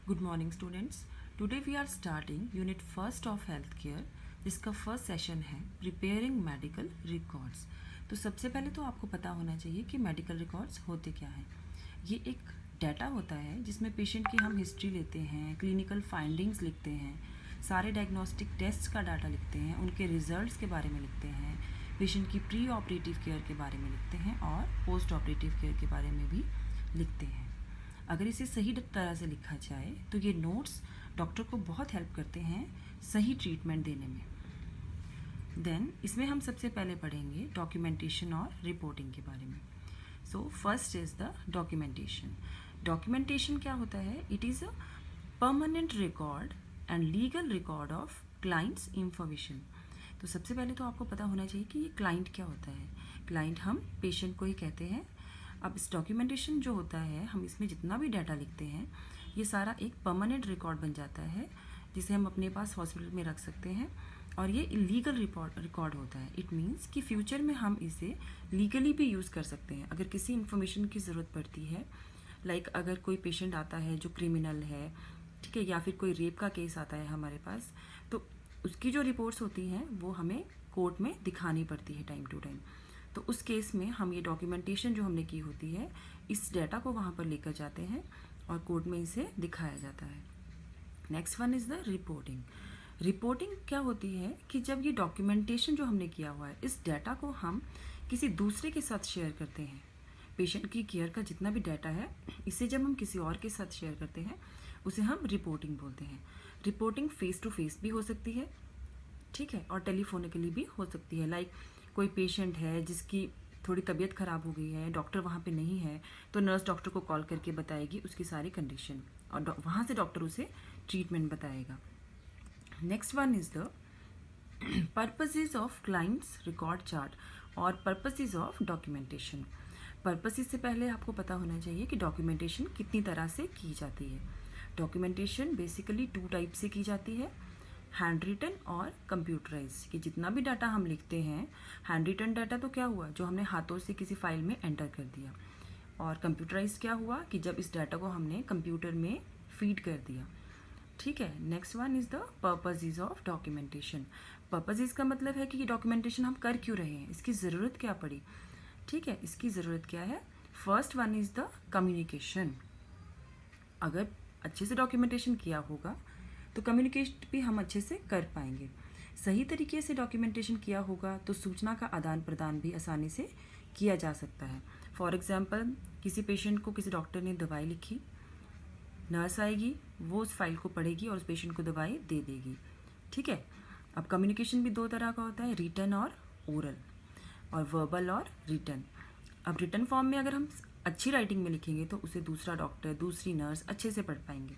Good morning students. Today we are starting unit first of healthcare जिसका first session है preparing medical records. तो सबसे पहले तो आपको पता होना चाहिए कि मेडिकल रिकॉर्ड्स होते क्या हैं। ये एक डाटा होता है जिसमें पेशेंट की हम हिस्ट्री लेते हैं, क्लिनिकल फाइंडिंग्स लिखते हैं, सारे डायग्नोस्टिक टेस्ट का डाटा लिखते हैं, उनके रिजल्ट्स के बारे में लिखते हैं, पेशेंट की प्री ऑपरेटिव केयर के बारे में लिखते हैं और पोस्ट ऑपरेटिव केयर के बारे में भी लिखते हैं। अगर इसे सही तरह से लिखा जाए तो ये नोट्स डॉक्टर को बहुत हेल्प करते हैं सही ट्रीटमेंट देने में। देन इसमें हम सबसे पहले पढ़ेंगे डॉक्यूमेंटेशन और रिपोर्टिंग के बारे में। So first is the documentation. Documentation क्या होता है? It is a permanent record and legal record of clients information. तो सबसे पहले तो आपको पता होना चाहिए कि ये क्लाइंट क्या होता है। क्लाइंट हम पेशेंट को ही कहते हैं। अब इस डॉक्यूमेंटेशन जो होता है, हम इसमें जितना भी डाटा लिखते हैं ये सारा एक परमानेंट रिकॉर्ड बन जाता है जिसे हम अपने पास हॉस्पिटल में रख सकते हैं और ये लीगल रिकॉर्ड होता है। इट मीन्स कि फ्यूचर में हम इसे लीगली भी यूज़ कर सकते हैं अगर किसी इन्फॉर्मेशन की ज़रूरत पड़ती है। लाइक अगर कोई पेशेंट आता है जो क्रिमिनल है, ठीक है, या फिर कोई रेप का केस आता है हमारे पास, तो उसकी जो रिपोर्ट्स होती हैं वो हमें कोर्ट में दिखानी पड़ती है टाइम टू टाइम। तो उस केस में हम ये डॉक्यूमेंटेशन जो हमने की होती है इस डाटा को वहाँ पर लेकर जाते हैं और कोर्ट में इसे दिखाया जाता है। Next one is the reporting. Reporting क्या होती है कि जब ये डॉक्यूमेंटेशन जो हमने किया हुआ है इस डाटा को हम किसी दूसरे के साथ शेयर करते हैं। पेशेंट की केयर का जितना भी डाटा है इसे जब हम किसी और के साथ शेयर करते हैं उसे हम रिपोर्टिंग बोलते हैं। रिपोर्टिंग फेस टू फेस भी हो सकती है, ठीक है, और टेलीफोनिकली भी हो सकती है। लाइक कोई पेशेंट है जिसकी थोड़ी तबीयत ख़राब हो गई है, डॉक्टर वहाँ पे नहीं है, तो नर्स डॉक्टर को कॉल करके बताएगी उसकी सारी कंडीशन और वहाँ से डॉक्टर उसे ट्रीटमेंट बताएगा। Next one is the purposes of clients record chart और पर्पसेस ऑफ डॉक्यूमेंटेशन। पर्पसेस से पहले आपको पता होना चाहिए कि डॉक्यूमेंटेशन कितनी तरह से की जाती है। डॉक्यूमेंटेशन बेसिकली 2 टाइप से की जाती है, हैंड रिटन और कंप्यूटराइज। कि जितना भी डाटा हम लिखते हैं, हैंड रिटन डाटा तो क्या हुआ जो हमने हाथों से किसी फाइल में एंटर कर दिया, और कंप्यूटराइज क्या हुआ कि जब इस डाटा को हमने कंप्यूटर में फीड कर दिया, ठीक है। Next one is the purposes of documentation. Purposes का मतलब है कि ये डॉक्यूमेंटेशन हम कर क्यों रहे हैं, इसकी ज़रूरत क्या पड़ी, ठीक है, इसकी ज़रूरत क्या है। First one is the communication. अगर अच्छे से डॉक्यूमेंटेशन किया होगा तो कम्युनिकेट भी हम अच्छे से कर पाएंगे। सही तरीके से डॉक्यूमेंटेशन किया होगा तो सूचना का आदान प्रदान भी आसानी से किया जा सकता है। फॉर एग्जांपल किसी पेशेंट को किसी डॉक्टर ने दवाई लिखी, नर्स आएगी, वो उस फाइल को पढ़ेगी और उस पेशेंट को दवाई दे देगी, ठीक है। अब कम्युनिकेशन भी 2 तरह का होता है, रिटन और ओरल, और वर्बल और रिटन। अब रिटन फॉर्म में अगर हम अच्छी राइटिंग में लिखेंगे तो उसे दूसरा डॉक्टर, दूसरी नर्स अच्छे से पढ़ पाएंगे,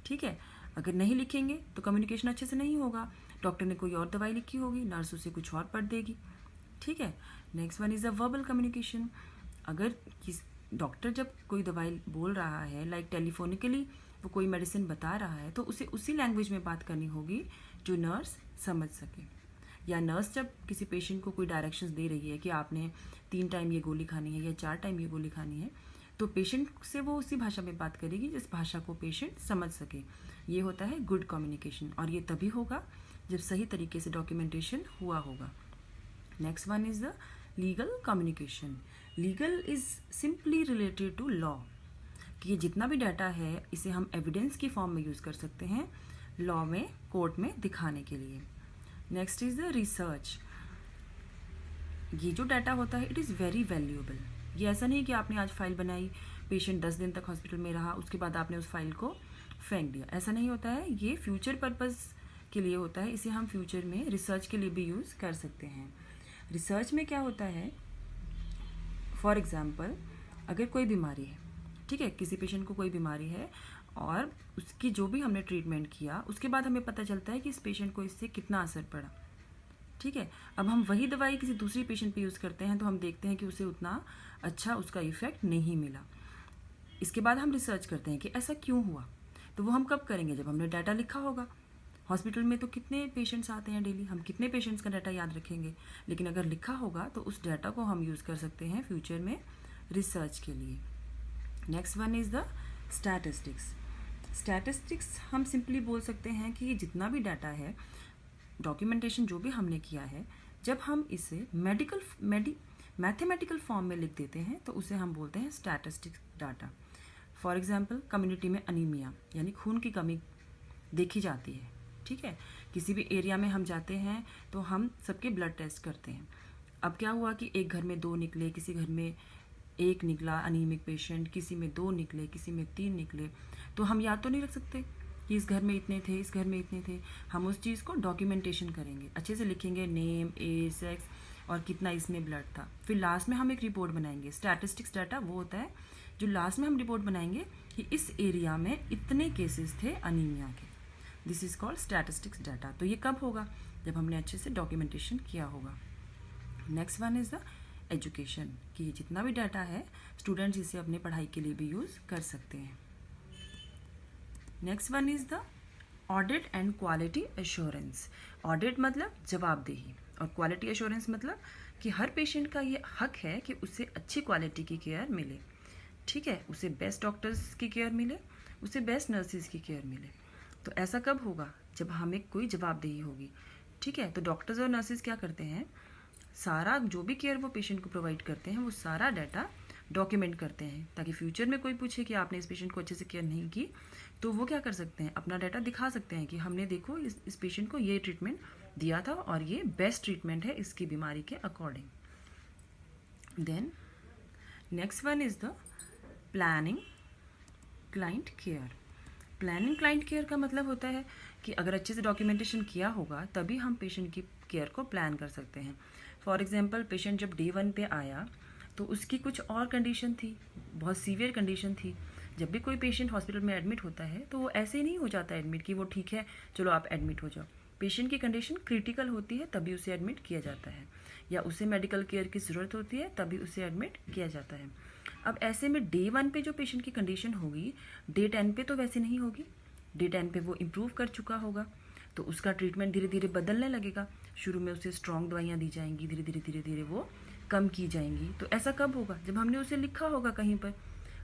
ठीक है। अगर नहीं लिखेंगे तो कम्युनिकेशन अच्छे से नहीं होगा, डॉक्टर ने कोई और दवाई लिखी होगी, नर्स उसे कुछ और पढ़ देगी, ठीक है। Next one is a verbal communication. अगर किस डॉक्टर जब कोई दवाई बोल रहा है, लाइक टेलीफोनिकली वो कोई मेडिसिन बता रहा है, तो उसे उसी लैंग्वेज में बात करनी होगी जो नर्स समझ सके। या नर्स जब किसी पेशेंट को कोई डायरेक्शंस दे रही है कि आपने 3 टाइम ये गोली खानी है या 4 टाइम ये गोली खानी है, तो पेशेंट से वो उसी भाषा में बात करेगी जिस भाषा को पेशेंट समझ सके। ये होता है गुड कम्युनिकेशन, और ये तभी होगा जब सही तरीके से डॉक्यूमेंटेशन हुआ होगा। Next one is the legal communication. Legal is simply related to law. कि ये जितना भी डाटा है इसे हम एविडेंस की फॉर्म में यूज़ कर सकते हैं लॉ में, कोर्ट में दिखाने के लिए। Next is the research. ये जो डाटा होता है इट इज़ वेरी वैल्यूएबल। ये ऐसा नहीं कि आपने आज फाइल बनाई, पेशेंट 10 दिन तक हॉस्पिटल में रहा, उसके बाद आपने उस फाइल को फेंक दिया, ऐसा नहीं होता है। ये फ्यूचर पर्पज़ के लिए होता है, इसे हम फ्यूचर में रिसर्च के लिए भी यूज़ कर सकते हैं। रिसर्च में क्या होता है, फॉर एग्ज़ाम्पल अगर कोई बीमारी है, ठीक है, किसी पेशेंट को कोई बीमारी है और उसकी जो भी हमने ट्रीटमेंट किया उसके बाद हमें पता चलता है कि इस पेशेंट को इससे कितना असर पड़ा, ठीक है। अब हम वही दवाई किसी दूसरी पेशेंट पे यूज़ करते हैं तो हम देखते हैं कि उसे उतना अच्छा उसका इफ़ेक्ट नहीं मिला। इसके बाद हम रिसर्च करते हैं कि ऐसा क्यों हुआ। तो वो हम कब करेंगे, जब हमने डाटा लिखा होगा। हॉस्पिटल में तो कितने पेशेंट्स आते हैं डेली, हम कितने पेशेंट्स का डाटा याद रखेंगे, लेकिन अगर लिखा होगा तो उस डाटा को हम यूज़ कर सकते हैं फ्यूचर में रिसर्च के लिए। Next one is the statistics. Statistics हम सिंपली बोल सकते हैं कि जितना भी डाटा है, डॉक्यूमेंटेशन जो भी हमने किया है, जब हम इसे मैथमेटिकल फॉर्म में लिख देते हैं तो उसे हम बोलते हैं statistics data. For example, community में अनीमिया यानी खून की कमी देखी जाती है, ठीक है। किसी भी एरिया में हम जाते हैं तो हम सबके ब्लड टेस्ट करते हैं। अब क्या हुआ कि एक घर में 2 निकले, किसी घर में 1 निकला अनीमिक पेशेंट, किसी में 2 निकले, किसी में 3 निकले, तो हम याद तो नहीं रख सकते कि इस घर में इतने थे, इस घर में इतने थे। हम उस चीज़ को डॉक्यूमेंटेशन करेंगे, अच्छे से लिखेंगे, नेम, एज, सेक्स और कितना इसमें ब्लड था। फिर लास्ट में हम एक रिपोर्ट बनाएंगे। स्टैटिस्टिक्स डाटा वो होता है जो लास्ट में हम रिपोर्ट बनाएंगे कि इस एरिया में इतने केसेस थे अनीमिया के। This is called statistics data. तो ये कब होगा? जब हमने अच्छे से डॉक्यूमेंटेशन किया होगा। Next one is the education, कि ये जितना भी डाटा है स्टूडेंट्स इसे अपने पढ़ाई के लिए भी यूज़ कर सकते हैं। Next one is the audit and quality assurance. Audit मतलब जवाबदेही और क्वालिटी एश्योरेंस मतलब कि हर पेशेंट का ये हक है कि उसे अच्छी क्वालिटी की केयर मिले, ठीक है, उसे बेस्ट डॉक्टर्स की केयर मिले, उसे बेस्ट नर्सिस की केयर मिले। तो ऐसा कब होगा? जब हमें कोई जवाबदेही होगी, ठीक है। तो डॉक्टर्स और नर्सिस क्या करते हैं, सारा जो भी केयर वो पेशेंट को प्रोवाइड करते हैं वो सारा डाटा डॉक्यूमेंट करते हैं, ताकि फ्यूचर में कोई पूछे कि आपने इस पेशेंट को अच्छे से केयर नहीं की तो वो क्या कर सकते हैं, अपना डाटा दिखा सकते हैं कि हमने देखो इस पेशेंट को ये ट्रीटमेंट दिया था और ये बेस्ट ट्रीटमेंट है इसकी बीमारी के according. Then next one is the planning client care. Planning client care का मतलब होता है कि अगर अच्छे से डॉक्यूमेंटेशन किया होगा तभी हम पेशेंट की केयर को प्लान कर सकते हैं। फॉर एग्जांपल, पेशेंट जब डे 1 पे आया तो उसकी कुछ और कंडीशन थी, बहुत सीवियर कंडीशन थी। जब भी कोई पेशेंट हॉस्पिटल में एडमिट होता है तो वो ऐसे ही नहीं हो जाता एडमिट कि वो ठीक है चलो आप एडमिट हो जाओ। पेशेंट की कंडीशन क्रिटिकल होती है तभी उसे एडमिट किया जाता है, या उसे मेडिकल केयर की ज़रूरत होती है तभी उसे एडमिट किया जाता है। अब ऐसे में डे 1 पे जो पेशेंट की कंडीशन होगी, डे 10 पे तो वैसे नहीं होगी। डे 10 पे वो इम्प्रूव कर चुका होगा तो उसका ट्रीटमेंट धीरे धीरे बदलने लगेगा। शुरू में उसे स्ट्रॉन्ग दवाइयाँ दी जाएंगी, धीरे धीरे वो कम की जाएंगी। तो ऐसा कब होगा? जब हमने उसे लिखा होगा कहीं पर।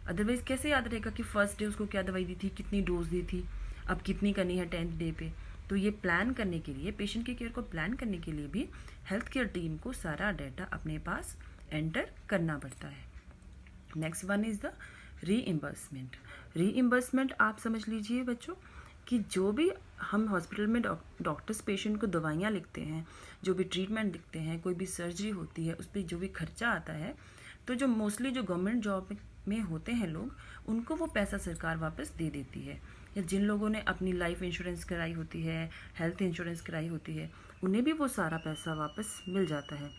अदरवाइज कैसे याद रहेगा कि फर्स्ट डे उसको क्या दवाई दी थी, कितनी डोज दी थी, अब कितनी करनी है 10th डे पे। तो ये प्लान करने के लिए, पेशेंट की केयर को प्लान करने के लिए भी हेल्थ केयर टीम को सारा डाटा अपने पास एंटर करना पड़ता है। Next one is the reimbursement. Reimbursement आप समझ लीजिए बच्चों कि जो भी हम हॉस्पिटल में डॉक्टर्स पेशेंट को दवाइयाँ लिखते हैं, जो भी ट्रीटमेंट लिखते हैं, कोई भी सर्जरी होती है, उस पर जो भी खर्चा आता है, तो जो मोस्टली जो गवर्नमेंट जॉब में होते हैं लोग, उनको वो पैसा सरकार वापस दे देती है। या जिन लोगों ने अपनी लाइफ इंश्योरेंस कराई होती है, हेल्थ इंश्योरेंस कराई होती है, उन्हें भी वो सारा पैसा वापस मिल जाता है।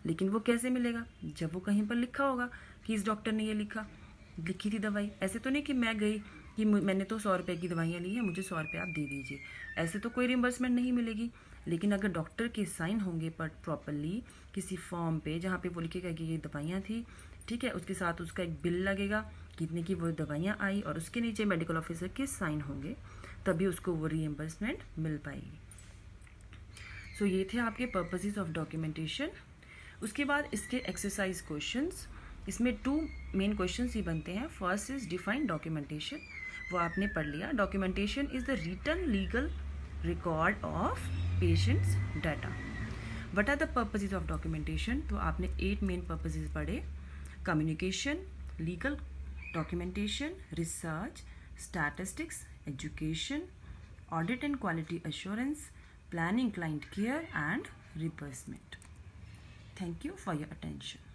लेकिन वो कैसे मिलेगा? जब वो कहीं पर लिखा होगा कि इस डॉक्टर ने ये लिखी थी दवाई। ऐसे तो नहीं कि मैं गई कि मैंने तो 100 रुपये की दवाइयाँ ली हैं, मुझे 100 रुपये आप दे दीजिए, ऐसे तो कोई रिम्बर्समेंट नहीं मिलेगी। लेकिन अगर डॉक्टर के साइन होंगे पर प्रॉपरली किसी फॉर्म पे जहाँ पे वो लिखेगा कि ये दवाइयाँ थी, ठीक है, उसके साथ उसका एक बिल लगेगा कितने की वो दवाइयाँ आई और उसके नीचे मेडिकल ऑफिसर के साइन होंगे, तभी उसको वो रीइम्बर्समेंट मिल पाएगी। सो ये थे आपके पर्पसेस ऑफ डॉक्यूमेंटेशन। उसके बाद इसके एक्सरसाइज क्वेश्चंस, इसमें 2 मेन क्वेश्चंस ही बनते हैं। फर्स्ट इज डिफाइन डॉक्यूमेंटेशन, वो आपने पढ़ लिया। Documentation is the written legal record of patients data. What are the purposes of documentation? तो आपने 8 मेन पर्पसेस पढ़े। Communication, legal documentation, research, statistics, education, audit and quality assurance, planning client care and reimbursement. Thank you for your attention.